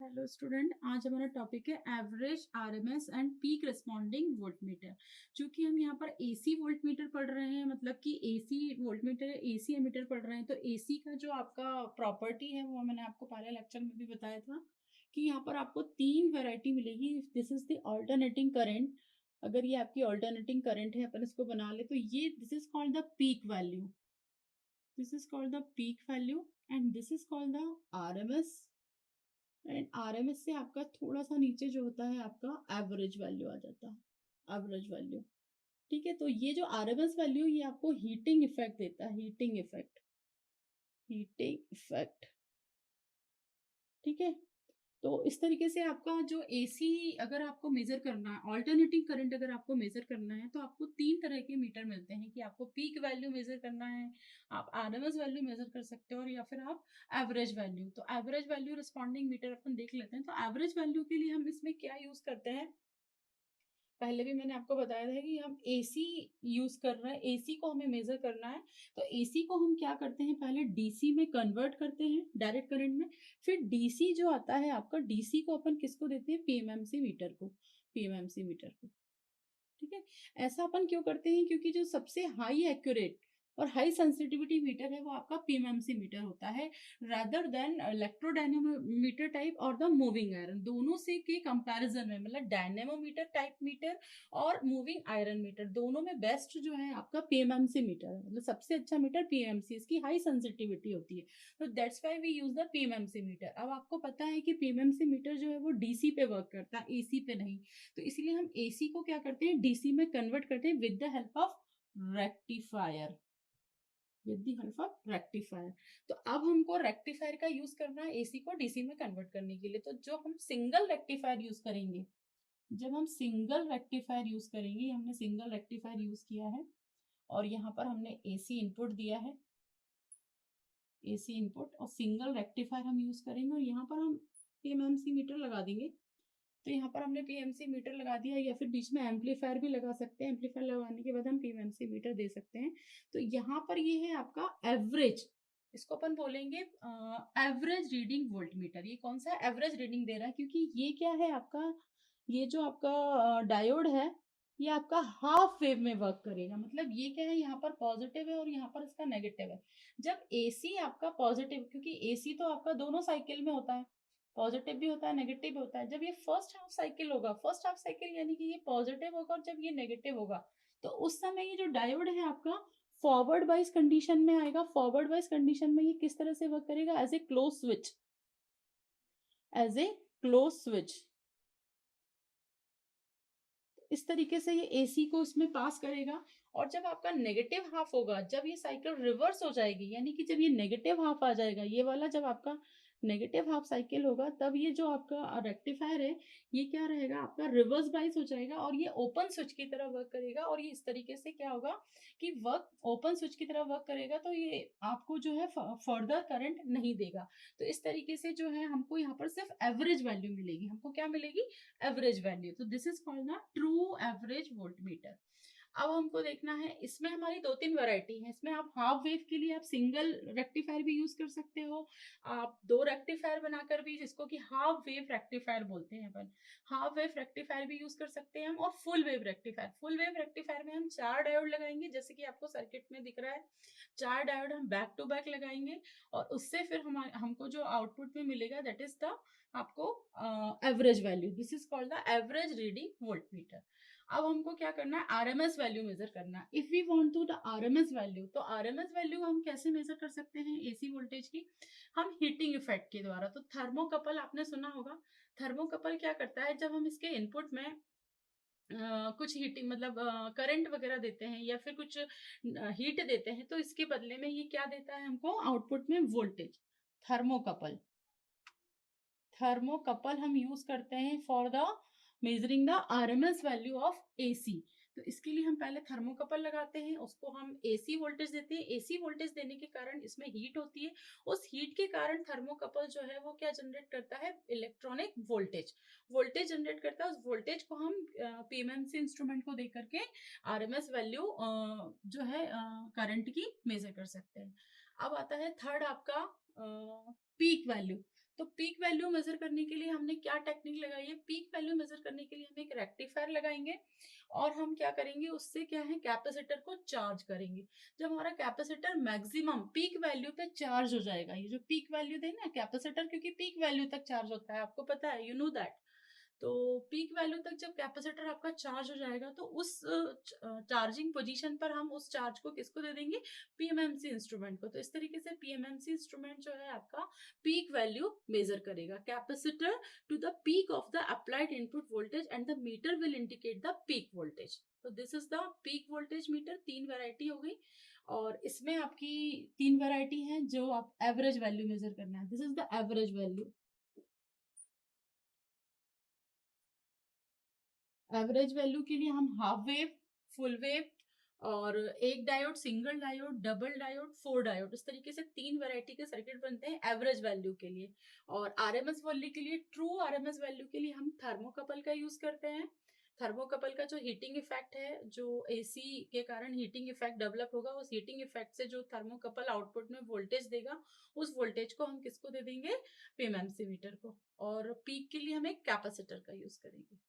Hello student, आज हमारा topic है average RMS and peak responding voltmeter. चूंकि हम यहाँ पर एसी वोल्टमीटर पढ़ रहे हैं, मतलब कि एसी वोल्टमीटर एसी एमीटर पढ़ रहे हैं, तो एसी का जो आपका प्रॉपर्टी है वो मैंने आपको पहले लेक्चर में भी बताया था कि यहाँ पर आपको तीन वैरायटी मिलेगी। This is the alternating current. अगर ये आपकी ऑल्टरनेटिंग करंट है, अपन इसको बना ले तो ये this is called the peak value. This is called the peak value and this is called the RMS. And RMS से आपका थोड़ा सा नीचे जो होता है आपका एवरेज वैल्यू आ जाता है, एवरेज वैल्यू। ठीक है, तो ये जो आरएमएस वैल्यू ये आपको हीटिंग इफेक्ट देता है, हीटिंग इफेक्ट, हीटिंग इफेक्ट। ठीक है, तो इस तरीके से आपका जो एसी अगर आपको मेजर करना है, ऑल्टरनेटिंग करंट अगर आपको मेजर करना है, तो आपको तीन तरह के मीटर मिलते हैं कि आपको पीक वैल्यू मेजर करना है, आप आरएमएस वैल्यू मेजर कर सकते हो, और या फिर आप एवरेज वैल्यू। तो एवरेज वैल्यू रिस्पॉन्डिंग मीटर अपन देख लेते हैं। तो एवरेज वैल्यू के लिए हम इसमें क्या यूज करते हैं, पहले भी मैंने आपको बताया था कि हम एसी यूज कर रहे हैं, एसी को हमें मेजर करना है। तो एसी को हम क्या करते हैं, पहले डीसी में कन्वर्ट करते हैं, डायरेक्ट करंट में। फिर डीसी जो आता है आपका, डीसी को अपन किसको देते हैं, पीएमएमसी मीटर को, पीएमएमसी मीटर को। ठीक है, ऐसा अपन क्यों करते हैं, क्योंकि जो सबसे हाई एक्यूरेट और हाई सेंसिटिविटी मीटर है वो आपका पीएमएमसी मीटर होता है, रादर देन इलेक्ट्रोडायनेमोमीटर टाइप और द मूविंग आयरन। दोनों से के कंपैरिजन में, मतलब डायनेमोमीटर टाइप मीटर और मूविंग आयरन मीटर, दोनों में बेस्ट जो है आपका पीएमएमसी मीटर है, मतलब सबसे अच्छा मीटर पीएमएमसी, इसकी हाई सेंसिटिविटी होती है। तो that's why we use the PMMC meter. अब आपको पता है कि पीएमएमसी मीटर जो है वो डीसी पे वर्क करता है, एसी पे नहीं। तो इसीलिए हम एसी को क्या करते हैं, डीसी में कन्वर्ट करते हैं with the help of rectifier, with the help of rectifier. तो अब हमको रेक्टिफायर का यूज करना है एसी को डीसी में कन्वर्ट करने के लिए। तो जो हम सिंगल रेक्टिफायर यूज करेंगे, जब हम सिंगल रेक्टिफायर यूज करेंगे, हमने सिंगल रेक्टिफायर यूज किया है और यहाँ पर हमने एसी इनपुट दिया है, एसी इनपुट और सिंगल रेक्टिफायर हम यूज करेंगे, और यहाँ पर हम पीएमएमसी मीटर लगा देंगे। तो यहाँ पर हमने पीएमसी मीटर लगा दिया, या फिर बीच में एम्पलीफायर भी लगा सकते हैं, एम्पलीफायर लगाने के बाद हम पीएमसी मीटर दे सकते हैं। तो यहाँ पर ये है आपका एवरेज, इसको अपन बोलेंगे एवरेज रीडिंग वोल्ट मीटर। ये कौन सा एवरेज रीडिंग दे रहा है, क्योंकि ये क्या है आपका, ये जो आपका डायोड है ये आपका हाफ वेव में वर्क करेगा। मतलब ये क्या है, यहाँ पर पॉजिटिव है और यहाँ पर इसका नेगेटिव है। जब एसी आपका पॉजिटिव, क्योंकि एसी तो आपका दोनों साइकिल में होता है, पॉजिटिव भी होता है नेगेटिव भी होता है। जब ये फर्स्ट हाफ साइकिल होगा, फर्स्ट हाफ साइकिल यानी कि ये पॉजिटिव होगा, और जब ये नेगेटिव होगा तो उस समय ये जो डायोड है आपका फॉरवर्ड वाइज कंडीशन में आएगा। फॉरवर्ड वाइज कंडीशन में ये किस तरह से वर्क करेगा, as a close switch, as a close switch. इस तरीके से ये एसी को इसमें पास करेगा। और जब आपका नेगेटिव हाफ होगा, जब ये साइकिल रिवर्स हो जाएगी, यानी कि जब ये नेगेटिव हाफ आ जाएगा, ये वाला जब आपका नेगेटिव हाफ साइकिल होगा, तब ये जो आपका रेक्टिफायर है ये क्या रहेगा, आपका रिवर्स बाइस हो जाएगा और ये ओपन स्विच की तरह वर्क करेगा। और ये इस तरीके से क्या होगा कि वर्क ओपन स्विच की तरह वर्क करेगा, तो ये आपको जो है फर्दर करंट नहीं देगा। तो इस तरीके से जो है हमको यहाँ पर सिर्फ एवरेज वैल्यू मिलेगी। हमको क्या मिलेगी, एवरेज वैल्यू। तो this is called the true average voltmeter. अब हमको देखना है, इसमें हमारी दो तीन वैरायटी है। इसमें आप हाफ वेव के लिए आप सिंगल रेक्टिफायर भी यूज कर सकते हो, आप दो रेक्टिफायर बनाकर भी, जिसको कि हाफ वेव रेक्टिफायर बोलते हैं अपन, हाफ वेव रेक्टिफायर भी यूज कर सकते हैं हम। और full wave rectifier, full wave rectifier में हम चार डायोड लगाएंगे, जैसे कि आपको सर्किट में दिख रहा है, चार डायोड हम बैक टू बैक लगाएंगे, और उससे फिर हमको जो आउटपुट में मिलेगा दैट इज द आपको average value. This is called the average reading voltmeter. अब हमको क्या करना है, आरएमएस वैल्यू मेजर करना है। If we want to the RMS value, तो आरएमएस वैल्यू हम कैसे मेजर कर सकते हैं एसी वोल्टेज की, हम हीटिंग इफेक्ट के द्वारा। तो थर्मोकपल आपने सुना होगा। थर्मोकपल क्या करता है, जब हम इसके इनपुट में कुछ हीटिंग मतलब करंट वगैरह देते हैं या फिर कुछ हीट देते हैं, तो इसके बदले में ये क्या देता है हमको आउटपुट में, वोल्टेज। थर्मोकपल, थर्मोकपल हम यूज करते हैं for the measuring the RMS value of AC. तो इसके लिए हम पहले थर्मोकपल लगाते हैं, उसको हम एसी वोल्टेज देते हैं। एसी वोल्टेज देने के कारण इसमें हीट होती है, उस हीट के कारण थर्मोकपल जो है वो क्या जनरेट करता है, इलेक्ट्रॉनिक वोल्टेज, वोल्टेज जनरेट करता है। उस वोल्टेज को हम पीएमएमसी इंस्ट्रूमेंट को दे करके आरएमएस वैल्यू जो है करंट की मेजर कर सकते हैं। अब आता है थर्ड आपका पीक वैल्यू। तो पीक वैल्यू मेजर करने के लिए हमने क्या टेक्निक लगाई है, पीक वैल्यू मेजर करने के लिए हम एक रेक्टिफायर लगाएंगे और हम क्या करेंगे, उससे क्या है कैपेसिटर को चार्ज करेंगे। जब हमारा कैपेसिटर मैक्सिमम पीक वैल्यू पे चार्ज हो जाएगा, ये जो पीक वैल्यू देना कैपेसिटर क्योंकि पीक वैल्यू तक चार्ज होता है, आपको पता है, यू नो दैट। तो पीक वैल्यू तक जब कैपेसिटर आपका चार्ज हो जाएगा तो उस चार्जिंग पोजीशन पर हम उस चार्ज को किसको दे देंगे, पीएमएमसी इंस्ट्रूमेंट को। तो इस तरीके से पीएमएमसी इंस्ट्रूमेंट जो है आपका पीक वैल्यू मेजर करेगा, capacitor to the peak of the applied input voltage and the meter will indicate the peak voltage. तो this is the peak voltage meter. तीन वैरायटी हो गई और इसमें आपकी तीन वैरायटी है जो आप एवरेज वैल्यू मेजर करना है। This is the average value. Average value के लिए हम हाफ वेव, फुल वेव और एक diode, single diode, double diode, four diode, इस तरीके से तीन वैरायटी के सर्किट बनते हैं एवरेज वैल्यू के लिए। और आरएमएस वैल्यू के लिए, ट्रू आरएमएस वैल्यू के लिए हम थर्मोकपल का यूज करते हैं। थर्मोकपल का जो हीटिंग इफेक्ट है, जो एसी के कारण हीटिंग इफेक्ट डेवलप होगा, उस हीटिंग इफेक्ट से जो थर्मोकपल आउटपुट में वोल्टेज देगा, उस वोल्टेज को हम किसको दे देंगे, पीएमएमसी मीटर को। और पीक के लिए हम एक कैपेसिटर का यूज करेंगे।